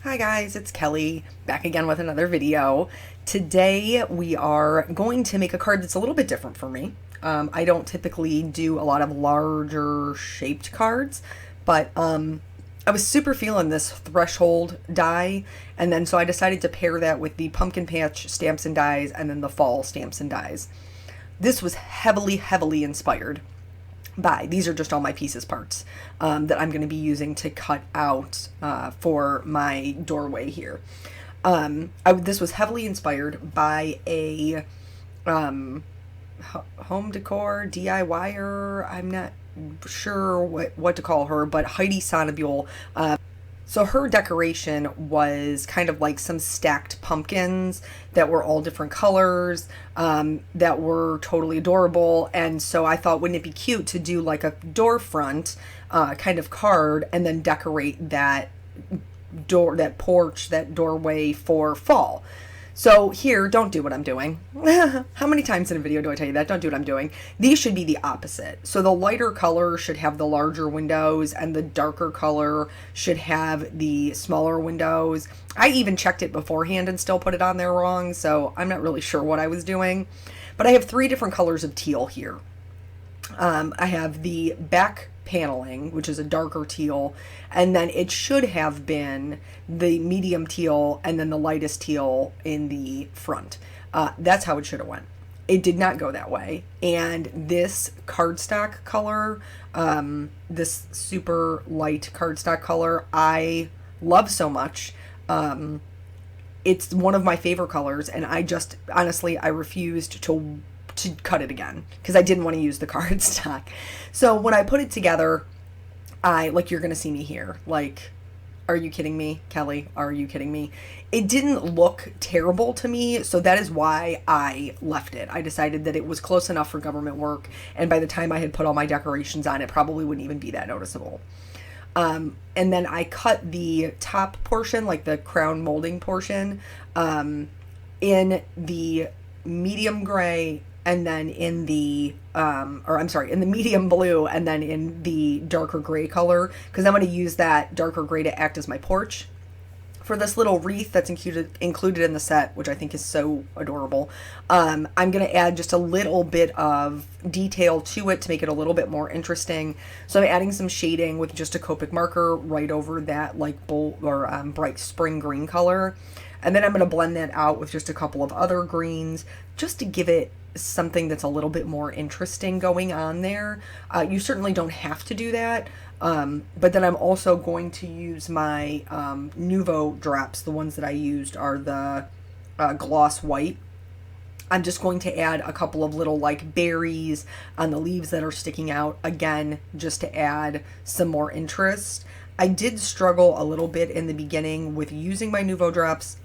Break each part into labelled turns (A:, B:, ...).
A: Hi guys, it's Kelly back again with another video. Today we are going to make a card that's a little bit different for me. I don't typically do a lot of larger shaped cards, but I was super feeling this threshold die, and then so I decided to pair that with the pumpkin patch stamps and dies and then the fall stamps and dies. This was heavily inspired by, these are just all my pieces parts that I'm going to be using to cut out for my doorway here. This was heavily inspired by a home decor DIYer. I'm not sure what to call her, but Heidi Sonnebule. So her decoration was kind of like some stacked pumpkins that were all different colors, that were totally adorable. And so I thought, wouldn't it be cute to do like a door front kind of card and then decorate that door, that porch, that doorway for fall. So here, don't do what I'm doing. How many times in a video do I tell you that? Don't do what I'm doing. These should be the opposite. So the lighter color should have the larger windows and the darker color should have the smaller windows. I even checked it beforehand and still put it on there wrong, so I'm not really sure what I was doing. But I have three different colors of teal here. I have the back paneling, which is a darker teal, and then it should have been the medium teal and then the lightest teal in the front. That's how it should have went. It did not go that way, and this cardstock color, this super light cardstock color, I love so much. It's one of my favorite colors, and I just honestly I refused to cut it again because I didn't want to use the cardstock. So when I put it together, you're gonna see me here. Like, are you kidding me, Kelly? Are you kidding me? It didn't look terrible to me, so that is why I left it. I decided that it was close enough for government work, and by the time I had put all my decorations on, it probably wouldn't even be that noticeable. And then I cut the top portion, like the crown molding portion, in the medium gray, and then in the, in the medium blue, and then in the darker gray color, because I'm going to use that darker gray to act as my porch for this little wreath that's included in the set, which I think is so adorable. I'm going to add just a little bit of detail to it to make it a little bit more interesting. So I'm adding some shading with just a Copic marker right over that like bold or bright spring green color. And then I'm going to blend that out with just a couple of other greens just to give it something that's a little bit more interesting going on there. You certainly don't have to do that. But then I'm also going to use my Nuvo drops. The ones that I used are the gloss white. I'm just going to add a couple of little like berries on the leaves that are sticking out, again, just to add some more interest. I did struggle a little bit in the beginning with using my Nuvo drops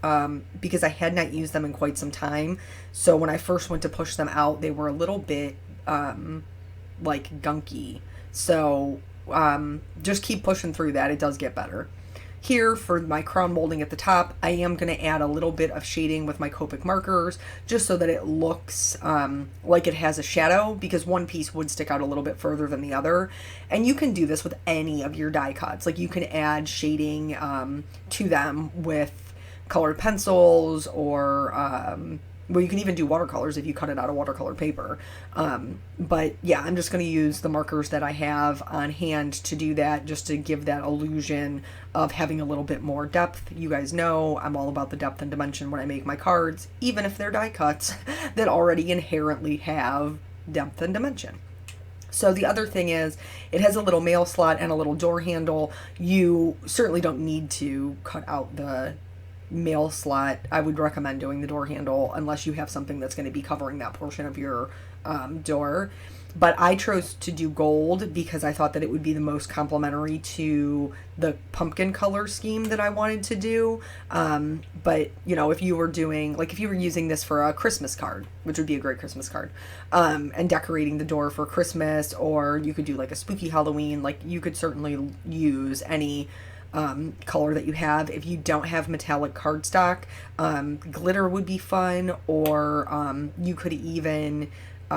A: because I had not used them in quite some time. So when I first went to push them out, they were a little bit like gunky. So just keep pushing through that. It does get better. Here for my crown molding at the top, I am going to add a little bit of shading with my Copic markers just so that it looks like it has a shadow, because one piece would stick out a little bit further than the other. And you can do this with any of your die cuts. Like you can add shading to them with colored pencils or well, you can even do watercolors if you cut it out of watercolor paper. But yeah, I'm just going to use the markers that I have on hand to do that, just to give that illusion of having a little bit more depth. You guys know I'm all about the depth and dimension when I make my cards, even if they're die cuts that already inherently have depth and dimension. So the other thing is, it has a little mail slot and a little door handle. You certainly don't need to cut out the mail slot. I would recommend doing the door handle unless you have something that's going to be covering that portion of your door. But I chose to do gold because I thought that it would be the most complementary to the pumpkin color scheme that I wanted to do. But you know, if you were doing, like if you were using this for a Christmas card, which would be a great Christmas card, and decorating the door for Christmas, or you could do like a spooky Halloween, like you could certainly use any color that you have. If you don't have metallic cardstock, glitter would be fun, or you could even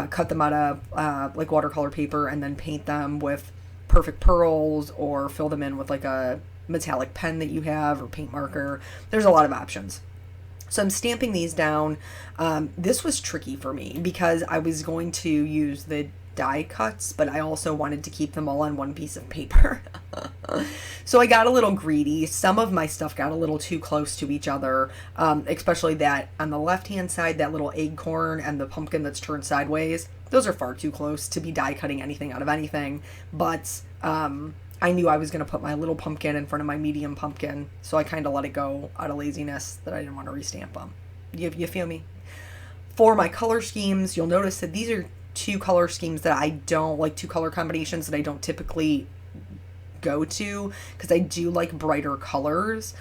A: cut them out of like watercolor paper and then paint them with perfect pearls, or fill them in with like a metallic pen that you have or paint marker. There's a lot of options. So I'm stamping these down. This was tricky for me because I was going to use the die cuts, but I also wanted to keep them all on one piece of paper. So I got a little greedy. Some of my stuff got a little too close to each other, especially that on the left-hand side, that little acorn and the pumpkin that's turned sideways. Those are far too close to be die cutting anything out of anything, but I knew I was going to put my little pumpkin in front of my medium pumpkin, so I kind of let it go out of laziness that I didn't want to restamp them. You feel me? For my color schemes, you'll notice that these are two color schemes that I don't like, two color combinations that I don't typically go to because I do like brighter colors.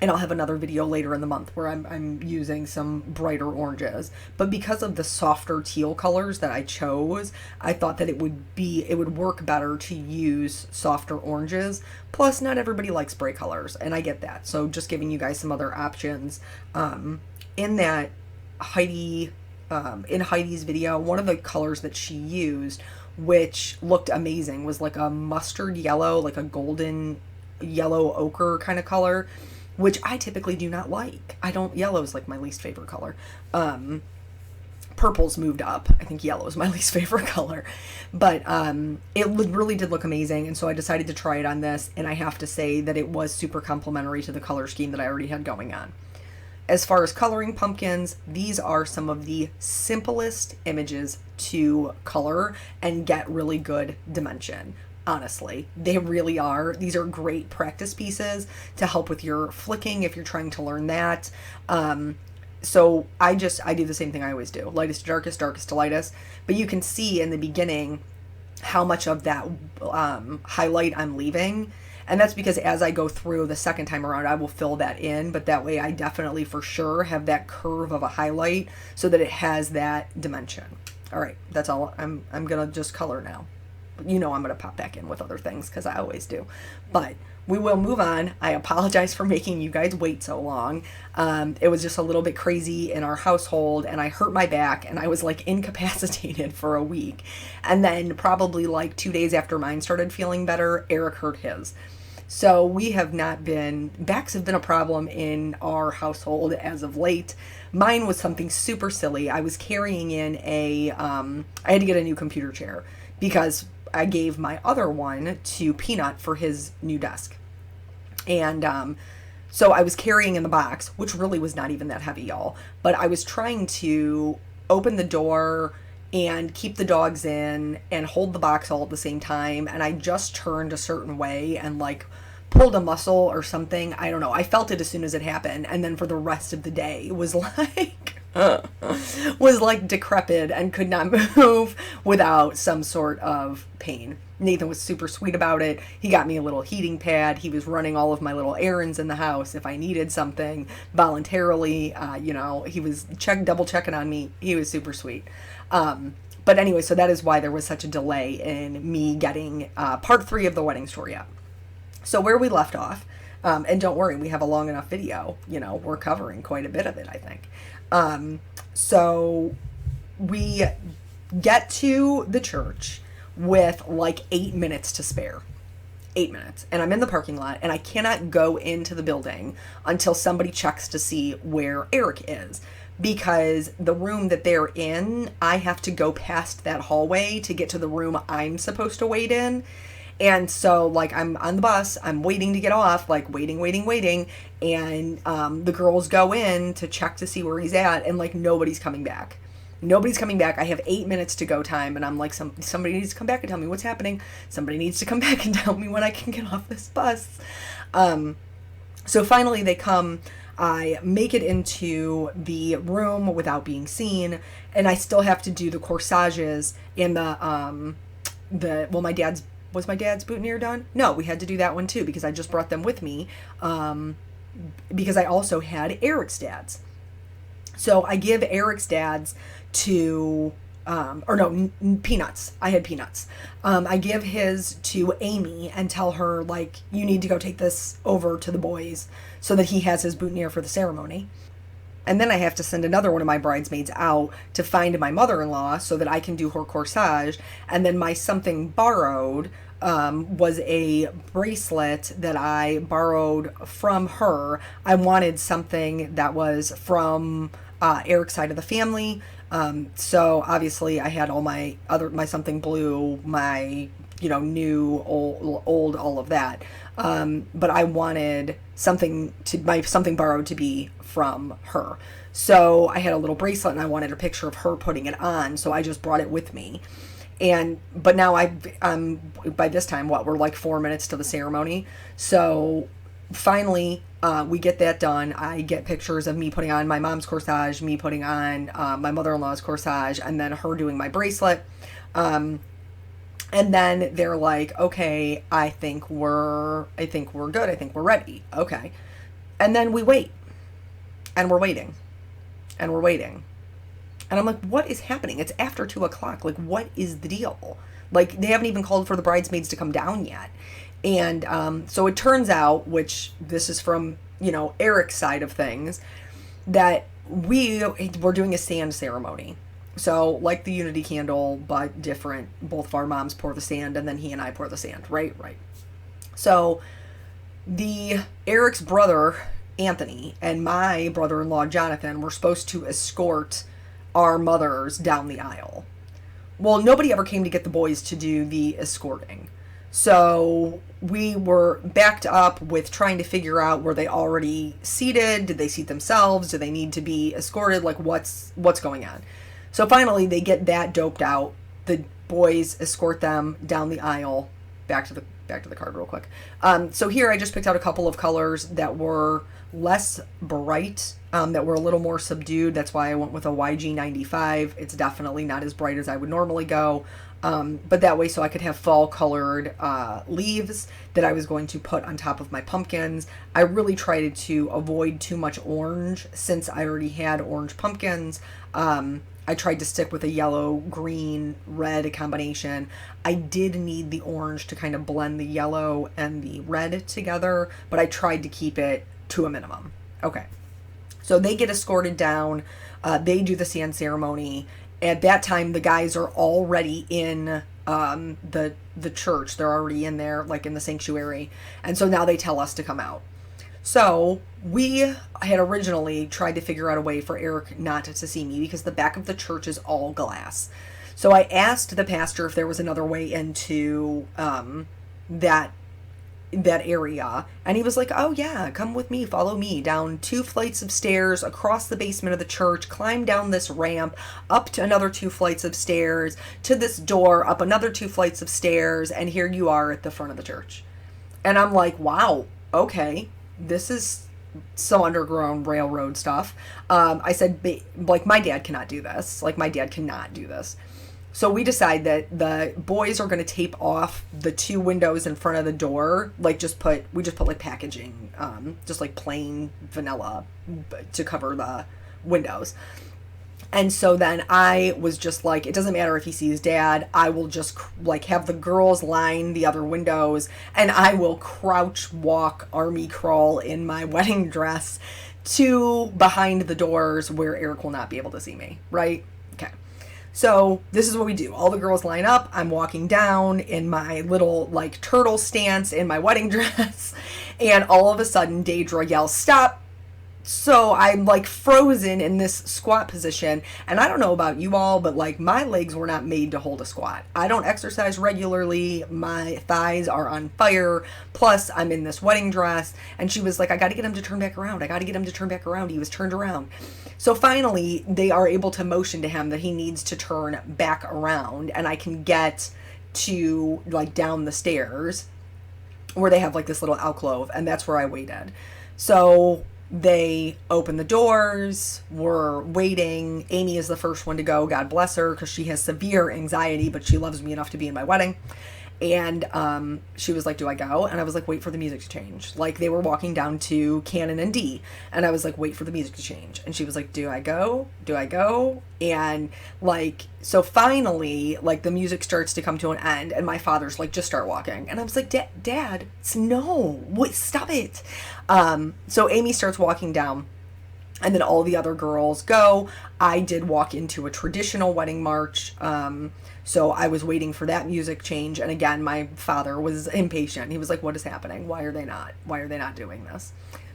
A: And I'll have another video later in the month where I'm using some brighter oranges. But because of the softer teal colors that I chose, I thought that it would work better to use softer oranges. Plus, not everybody likes bright colors, and I get that. So just giving you guys some other options. In that in Heidi's video, one of the colors that she used, which looked amazing, was like a mustard yellow, like a golden yellow ochre kind of color, which I typically do not like. Yellow's like my least favorite color. Purple's moved up. I think yellow is my least favorite color. But it really did look amazing, and so I decided to try it on this, and I have to say that it was super complimentary to the color scheme that I already had going on. As far as coloring pumpkins, these are some of the simplest images to color and get really good dimension. Honestly, they really are. These are great practice pieces to help with your flicking if you're trying to learn that. So I do the same thing I always do. Lightest to darkest, darkest to lightest. But you can see in the beginning how much of that highlight I'm leaving. And that's because as I go through the second time around, I will fill that in. But that way I definitely for sure have that curve of a highlight so that it has that dimension. All right, that's all. I'm going to just color now. You know I'm going to pop back in with other things because I always do. But we will move on. I apologize for making you guys wait so long. It was just a little bit crazy in our household, and I hurt my back, and I was like incapacitated for a week. And then probably like 2 days after mine started feeling better, Eric hurt his. So we have not been, backs have been a problem in our household as of late. Mine was something super silly. I was carrying in I had to get a new computer chair because I gave my other one to Peanut for his new desk. And so I was carrying in the box, which really was not even that heavy, y'all. But I was trying to open the door and keep the dogs in and hold the box all at the same time. And I just turned a certain way and like pulled a muscle or something. I don't know. I felt it as soon as it happened. And then for the rest of the day, it was like decrepit and could not move without some sort of pain. Nathan was super sweet about it. He got me a little heating pad. He was running all of my little errands in the house if I needed something voluntarily. He was double checking on me. He was super sweet. But anyway, so that is why there was such a delay in me getting part 3 of the wedding story up. So where we left off, and don't worry, we have a long enough video. We're covering quite a bit of it, I think. So we get to the church with like 8 minutes to spare. 8 minutes. And I'm in the parking lot, and I cannot go into the building until somebody checks to see where Eric is. Because the room that they're in, I have to go past that hallway to get to the room I'm supposed to wait in. And so, like, I'm on the bus, I'm waiting to get off, like, waiting, and the girls go in to check to see where he's at, and, like, nobody's coming back. I have 8 minutes to go time, and I'm like, somebody needs to come back and tell me what's happening. Somebody needs to come back and tell me when I can get off this bus. So finally they come. I make it into the room without being seen, and I still have to do the corsages in was my dad's boutonniere done? No, we had to do that one too because I just brought them with me because I also had Eric's dad's. So I give Eric's dad's to, Peanuts. I had Peanuts. I give his to Amy and tell her, like, you need to go take this over to the boys so that he has his boutonniere for the ceremony. And then I have to send another one of my bridesmaids out to find my mother-in-law so that I can do her corsage. And then my something borrowed was a bracelet that I borrowed from her. I wanted something that was from Eric's side of the family. So obviously I had all my something blue, my, new, old, all of that. But I wanted something borrowed to be from her. So I had a little bracelet and I wanted a picture of her putting it on. So I just brought it with me. But now by this time, we're like 4 minutes to the ceremony. So finally, we get that done. I get pictures of me putting on my mom's corsage, me putting on my mother-in-law's corsage, and then her doing my bracelet. And then they're like, okay, I think we're good. I think we're ready. Okay. And then we wait. And we're waiting. And we're waiting. And I'm like, what is happening? It's after 2:00. Like, what is the deal? Like, they haven't even called for the bridesmaids to come down yet. And so it turns out, which this is from, Eric's side of things, that we're doing a sand ceremony. So like the unity candle, but different. Both of our moms pour the sand and then he and I pour the sand. Right. So Eric's brother, Anthony, and my brother-in-law, Jonathan, were supposed to escort our mothers down the aisle. Well, nobody ever came to get the boys to do the escorting. So we were backed up with trying to figure out, were they already seated? Did they seat themselves? Do they need to be escorted? Like, what's going on? So finally they get that doped out. The boys escort them down the aisle. Back to the card real quick. So here I just picked out a couple of colors that were less bright, that were a little more subdued. That's why I went with a YG95. It's definitely not as bright as I would normally go. But that way, so I could have fall colored leaves that I was going to put on top of my pumpkins. I really tried to avoid too much orange since I already had orange pumpkins. I tried to stick with a yellow, green, red combination. I did need the orange to kind of blend the yellow and the red together, but I tried to keep it to a minimum. Okay. So they get escorted down. They do the sand ceremony. At that time, the guys are already in the church. They're already in there, like in the sanctuary. And so now they tell us to come out. So we had originally tried to figure out a way for Eric not to see me because the back of the church is all glass. So I asked the pastor if there was another way into that area, and he was like, oh yeah, come with me, follow me down 2 flights of stairs across the basement of the church, climb down this ramp, up to another 2 flights of stairs, to this door, up another 2 flights of stairs, and here you are at the front of the church. And I'm like, wow, okay, this is some underground railroad stuff. I said, like, my dad cannot do this. Like, my dad cannot do this. So we decide that the boys are going to tape off the 2 windows in front of the door. Like, we just put like packaging, just like plain vanilla to cover the windows. And so then I was just like, it doesn't matter if he sees Dad. I will just like have the girls line the other windows and I will crouch walk, army crawl in my wedding dress to behind the doors where Eric will not be able to see me. Right? Okay. So this is what we do. All the girls line up. I'm walking down in my little like turtle stance in my wedding dress. And all of a sudden Daedra yells, stop. So I'm like frozen in this squat position. And I don't know about you all, but like my legs were not made to hold a squat. I don't exercise regularly. My thighs are on fire. Plus I'm in this wedding dress. And she was like, I got to get him to turn back around. I got to get him to turn back around. He was turned around. So finally they are able to motion to him that he needs to turn back around. And I can get to like down the stairs where they have like this little alcove. And that's where I waited. So they open the doors. We're waiting. Amy is the first one to go. God bless her, because she has severe anxiety, but she loves me enough to be in my wedding. And she was like, do I go? And I was like, wait for the music to change. Like, they were walking down to Canon and D. And I was like, wait for the music to change. And she was like, do I go? Do I go? And like, so finally, like, the music starts to come to an end. And my father's like, just start walking. And I was like, Dad, no, wait, stop it. So Amy starts walking down. and then all the other girls go. I did walk into a traditional wedding march, so I was waiting for that music change. And again, my father was impatient. He was like, what is happening? Why are they not doing this?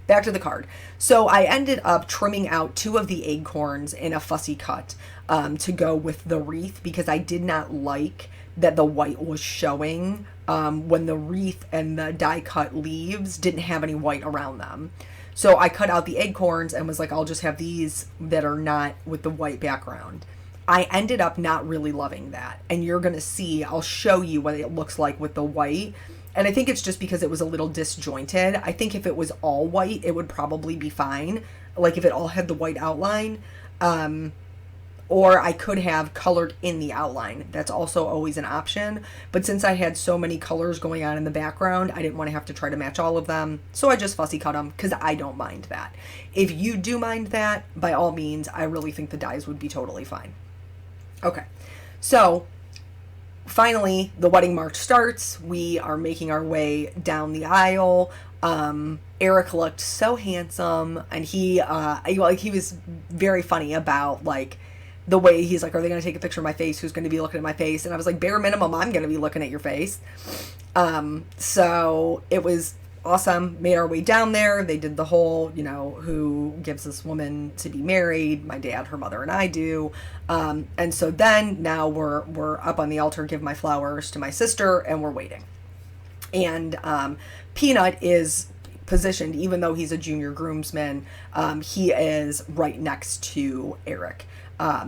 A: Back to the card. So I ended up trimming out 2 of the acorns in a fussy cut to go with the wreath, because I did not like that the white was showing when the wreath and the die cut leaves didn't have any white around them. So I cut out the acorns and was like, I'll just have these that are not with the white background. I ended up not really loving that. And you're going to see, I'll show you what it looks like with the white. And I think it's just because it was a little disjointed. I think if it was all white, it would probably be fine. Like if it all had the white outline. Or I could have colored in the outline. That's also always an option. But since I had so many colors going on in the background, I didn't want to have to try to match all of them. So I just fussy cut them, because I don't mind that. If you do mind that, by all means, I really think the dies would be totally fine. Okay, so finally the wedding march starts. We are making our way down the aisle. Eric looked so handsome, and he was very funny about like the way he's like, are they going to take a picture of my face? Who's going to be looking at my face? And I was like, bare minimum, I'm going to be looking at your face. So it was awesome. Made our way down there. They did the whole, who gives this woman to be married? My dad, her mother, and I do. And so then now we're up on the altar, give my flowers to my sister, and we're waiting. And Peanut is positioned, even though he's a junior groomsman, he is right next to Eric.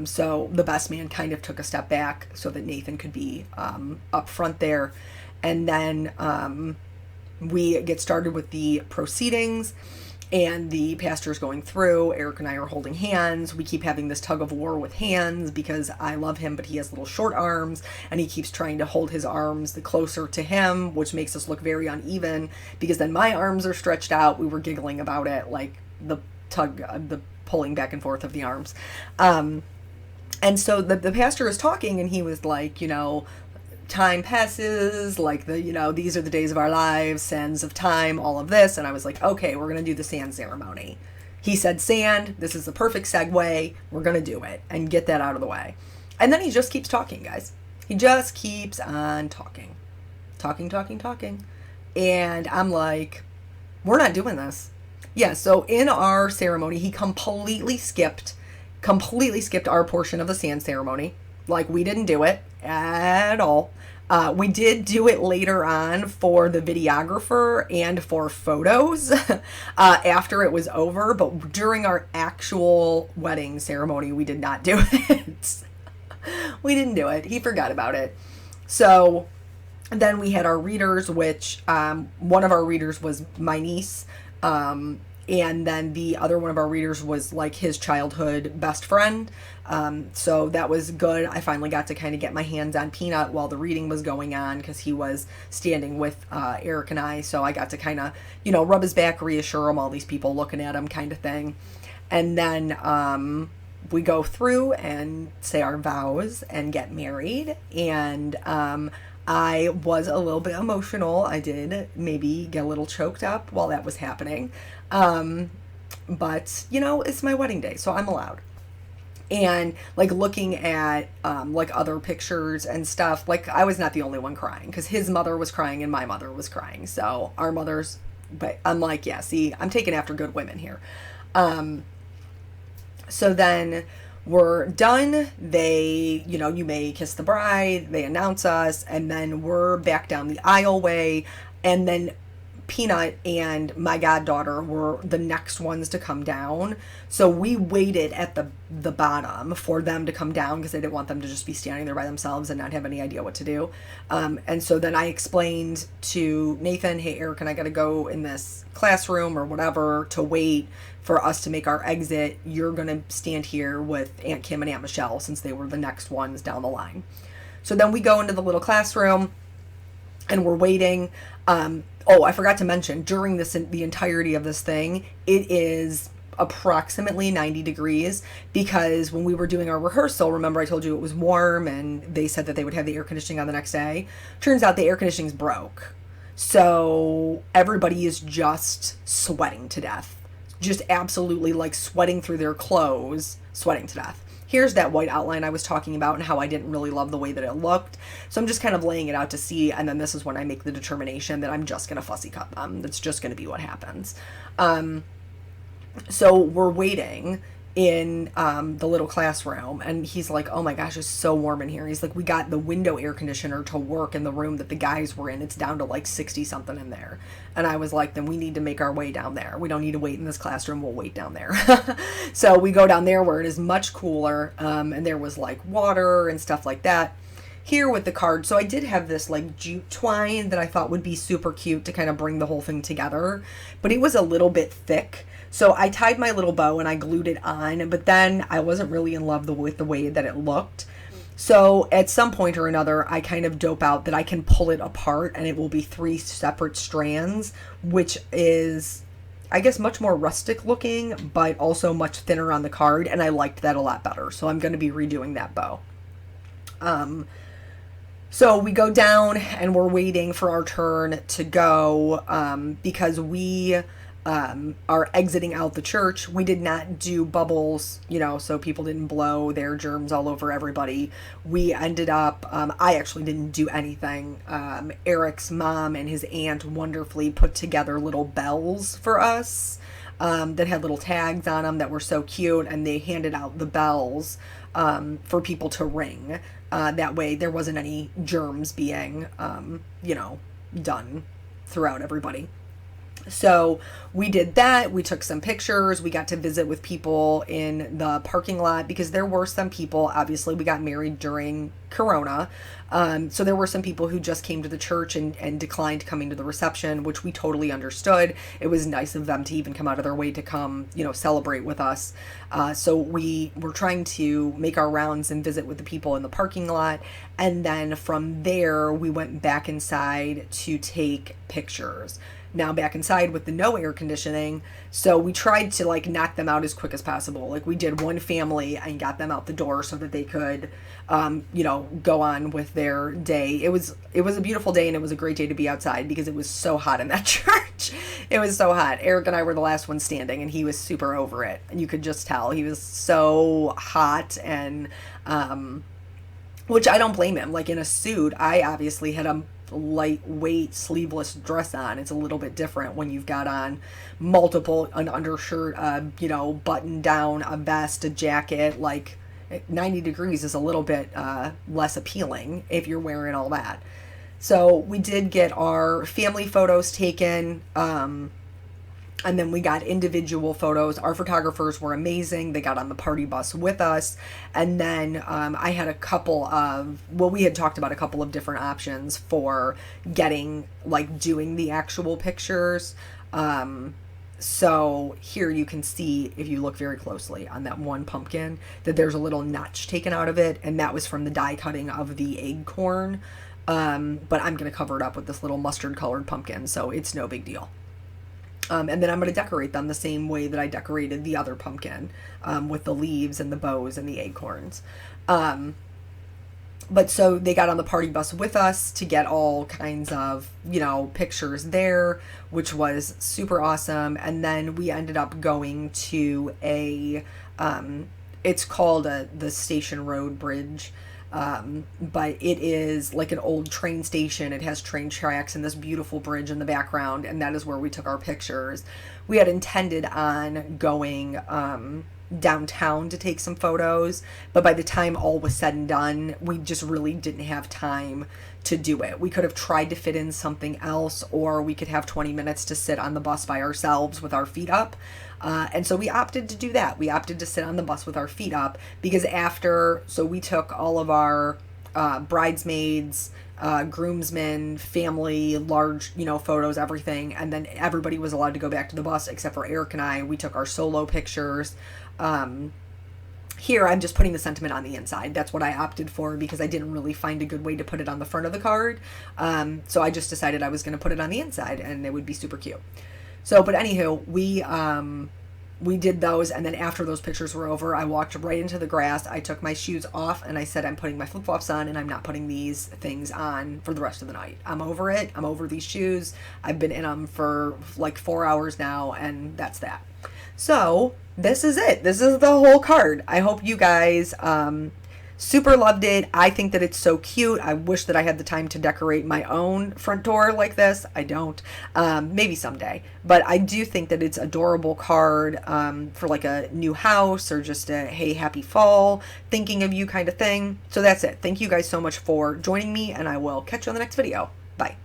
A: So the best man kind of took a step back so that Nathan could be up front there. And then we get started with the proceedings, and the pastor's going through. Eric and I are holding hands. We keep having this tug of war with hands because I love him, but he has little short arms, and he keeps trying to hold his arms closer to him, which makes us look very uneven, because then my arms are stretched out. We were giggling about it, like the pulling back and forth of the arms. And so the pastor is talking, and he was like, time passes, like these are the days of our lives, sands of time, all of this. And I was like, okay, we're going to do the sand ceremony. He said sand. This is the perfect segue. We're going to do it and get that out of the way. And then he just keeps talking, guys. He just keeps on talking. Talking. And I'm like, we're not doing this. Yeah, so in our ceremony, he completely skipped our portion of the sand ceremony. Like, we didn't do it at all. We did do it later on for the videographer and for photos after it was over, but during our actual wedding ceremony, we did not do it. We didn't do it. He forgot about it. So then we had our readers, which one of our readers was my niece, and then the other one of our readers was like his childhood best friend. So that was good. I finally got to kind of get my hands on Peanut while the reading was going on, because he was standing with Eric and I. So I got to kind of, rub his back, reassure him, all these people looking at him kind of thing. And then we go through and say our vows and get married. And I was a little bit emotional. I did maybe get a little choked up while that was happening. But, it's my wedding day, so I'm allowed. And like looking at like other pictures and stuff, like I was not the only one crying, because his mother was crying and my mother was crying. So our mothers, but I'm like, yeah, see, I'm taking after good women here. So then we're done. They, you may kiss the bride, they announce us, and then we're back down the aisleway. And then Peanut and my goddaughter were the next ones to come down. So we waited at the bottom for them to come down, because I didn't want them to just be standing there by themselves and not have any idea what to do. And so then I explained to Nathan, hey, Eric and I got to go in this classroom or whatever to wait for us to make our exit. You're going to stand here with Aunt Kim and Aunt Michelle, since they were the next ones down the line. So then we go into the little classroom and we're waiting. Oh, I forgot to mention, during the entirety of this thing, it is approximately 90 degrees, because when we were doing our rehearsal, remember I told you it was warm and they said that they would have the air conditioning on the next day. Turns out the air conditioning's broke. So everybody is just sweating to death. just absolutely like sweating through their clothes, sweating to death. Here's that white outline I was talking about and how I didn't really love the way that it looked. So I'm just kind of laying it out to see, and then this is when I make the determination that I'm just going to fussy cut them. That's just going to be what happens. So we're waiting in the little classroom, and he's like, oh my gosh, it's so warm in here. He's like, we got the window air conditioner to work in the room that the guys were in. It's down to like 60 something in there. And I was like, then we need to make our way down there. We don't need to wait in this classroom. We'll wait down there. So we go down there where it is much cooler, and there was like water and stuff like that. Here with the card, so I did have this like jute twine that I thought would be super cute to kind of bring the whole thing together, but it was a little bit thick. So I tied my little bow and I glued it on, but then I wasn't really in love with the way that it looked. So at some point or another, I kind of dope out that I can pull it apart and it will be 3 separate strands, which is, I guess, much more rustic looking, but also much thinner on the card. And I liked that a lot better. So I'm going to be redoing that bow. So we go down and we're waiting for our turn to go, because we are exiting out the church. We did not do bubbles, so people didn't blow their germs all over everybody. We ended up, I actually didn't do anything. Eric's mom and his aunt wonderfully put together little bells for us, that had little tags on them that were so cute, and they handed out the bells for people to ring. That way there wasn't any germs being, done throughout everybody. So we did that. We took some pictures. We got to visit with people in the parking lot because there were some people, obviously we got married during Corona. So there were some people who just came to the church and declined coming to the reception, which we totally understood. It was nice of them to even come out of their way to come, celebrate with us. So we were trying to make our rounds and visit with the people in the parking lot. And then from there, we went back inside to take pictures. Now back inside with the no air conditioning, so we tried to like knock them out as quick as possible. Like we did one family and got them out the door so that they could go on with their day. It was a beautiful day, and it was a great day to be outside because it was so hot in that church. It was so hot. Eric and I were the last ones standing, and he was super over it, and you could just tell he was so hot. And which I don't blame him. Like in a suit, I obviously had a lightweight sleeveless dress on. It's a little bit different when you've got on an undershirt, button down, a vest, a jacket. Like 90 degrees is a little bit less appealing if you're wearing all that. So we did get our family photos taken, and then we got individual photos. Our photographers were amazing. They got on the party bus with us. And then I had we had talked about a couple of different options for doing the actual pictures. So here you can see, if you look very closely on that one pumpkin, that there's a little notch taken out of it. And that was from the die cutting of the acorn. But I'm going to cover it up with this little mustard colored pumpkin. So it's no big deal. And then I'm going to decorate them the same way that I decorated the other pumpkin, with the leaves and the bows and the acorns. But so they got on the party bus with us to get all kinds of, pictures there, which was super awesome. And then we ended up going to it's called the Station Road Bridge. But it is like an old train station. It has train tracks and this beautiful bridge in the background, and that is where we took our pictures. We had intended on going downtown to take some photos, but by the time all was said and done, we just really didn't have time to do it. We could have tried to fit in something else, or we could have 20 minutes to sit on the bus by ourselves with our feet up. And so we opted to do that. We opted to sit on the bus with our feet up because so we took all of our bridesmaids, groomsmen, family, large, photos, everything. And then everybody was allowed to go back to the bus except for Eric and I. We took our solo pictures. Here, I'm just putting the sentiment on the inside. That's what I opted for because I didn't really find a good way to put it on the front of the card. So I just decided I was going to put it on the inside and it would be super cute. So, but anywho, we did those, and then after those pictures were over, I walked right into the grass. I took my shoes off, and I said, I'm putting my flip-flops on, and I'm not putting these things on for the rest of the night. I'm over it. I'm over these shoes. I've been in them for like 4 hours now, and that's that. So this is it. This is the whole card. I hope you guys super loved it. I think that it's so cute. I wish that I had the time to decorate my own front door like this. I don't. Maybe someday. But I do think that it's adorable card for like a new house or just a hey, happy fall, thinking of you kind of thing. So that's it. Thank you guys so much for joining me, and I will catch you on the next video. Bye.